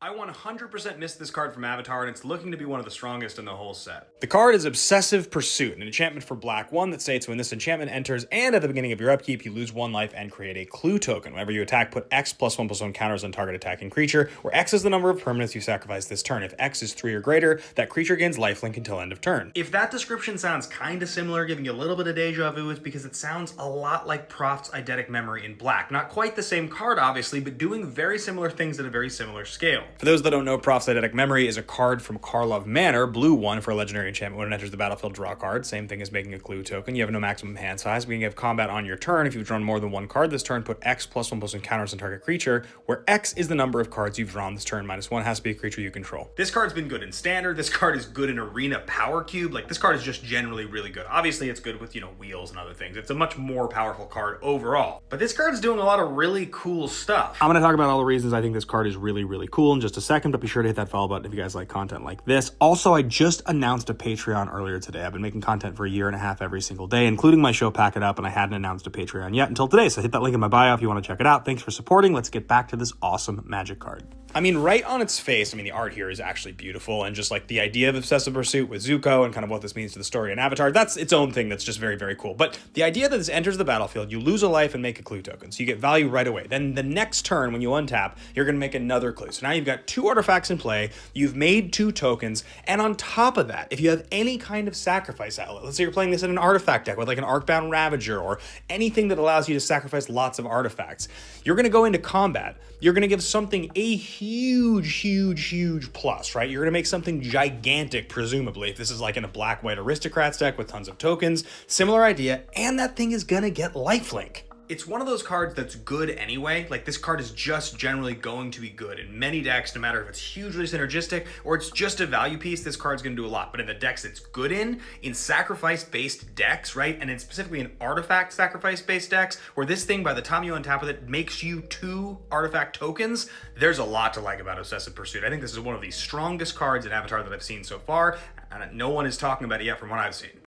I 100% missed this card from Avatar, and it's looking to be one of the strongest in the whole set. The card is Obsessive Pursuit, an enchantment for black 1 that states when this enchantment enters and at the beginning of your upkeep, you lose 1 life and create a clue token. Whenever you attack, put X +1/+1 counters on target attacking creature, where X is the number of permanents you sacrifice this turn. If X is 3 or greater, that creature gains lifelink until end of turn. If that description sounds kind of similar, giving you a little bit of deja vu, it's because it sounds a lot like Proft's Eidetic Memory in black. Not quite the same card, obviously, but doing very similar things at a very similar scale. For those that don't know, Proft's Eidetic Memory is a card from Karlov Manor, blue 1 for a legendary enchantment. When it enters the battlefield, draw a card. Same thing as making a clue token. You have no maximum hand size. We can have combat on your turn. If you've drawn more than 1 card this turn, put X +1/+1 counters on target creature, where X is the number of cards you've drawn this turn. -1 has to be a creature you control. This card's been good in Standard. This card is good in Arena Power Cube. Like, this card is just generally really good. Obviously, it's good with, wheels and other things. It's a much more powerful card overall. But this card's doing a lot of really cool stuff. I'm going to talk about all the reasons I think this card is really, really cool in just a second, but be sure to hit that follow button if you guys like content like this. Also, I just announced a Patreon earlier today. I've been making content for a year and a half every single day, including my show Pack It Up, and I hadn't announced a Patreon yet until today, so hit that link in my bio if you want to check it out. Thanks for supporting. Let's get back to this awesome Magic card. I mean, right on its face, the art here is actually beautiful, and just like the idea of Obsessive Pursuit with Zuko and kind of what this means to the story in Avatar, that's its own thing that's just very, very cool. But the idea that this enters the battlefield, you lose a life and make a clue token, so you get value right away. Then the next turn, when you untap, you're going to make another clue. So now you've got 2 artifacts in play, you've made 2 tokens, and on top of that, if you have any kind of sacrifice outlet, let's say you're playing this in an artifact deck with like an Arcbound Ravager or anything that allows you to sacrifice lots of artifacts, you're going to go into combat. You're going to give something a huge plus, right? You're going to make something gigantic, presumably, if this is like in a black-white aristocrats deck with tons of tokens. Similar idea, and that thing is going to get lifelink. It's one of those cards that's good anyway. Like, this card is just generally going to be good in many decks, no matter if it's hugely synergistic or it's just a value piece, this card's gonna do a lot. But in the decks it's good in sacrifice-based decks, right? And in specifically in artifact sacrifice-based decks, where this thing, by the time you untap with it, makes you 2 artifact tokens, there's a lot to like about Obsessive Pursuit. I think this is one of the strongest cards in Avatar that I've seen so far, and no one is talking about it yet from what I've seen.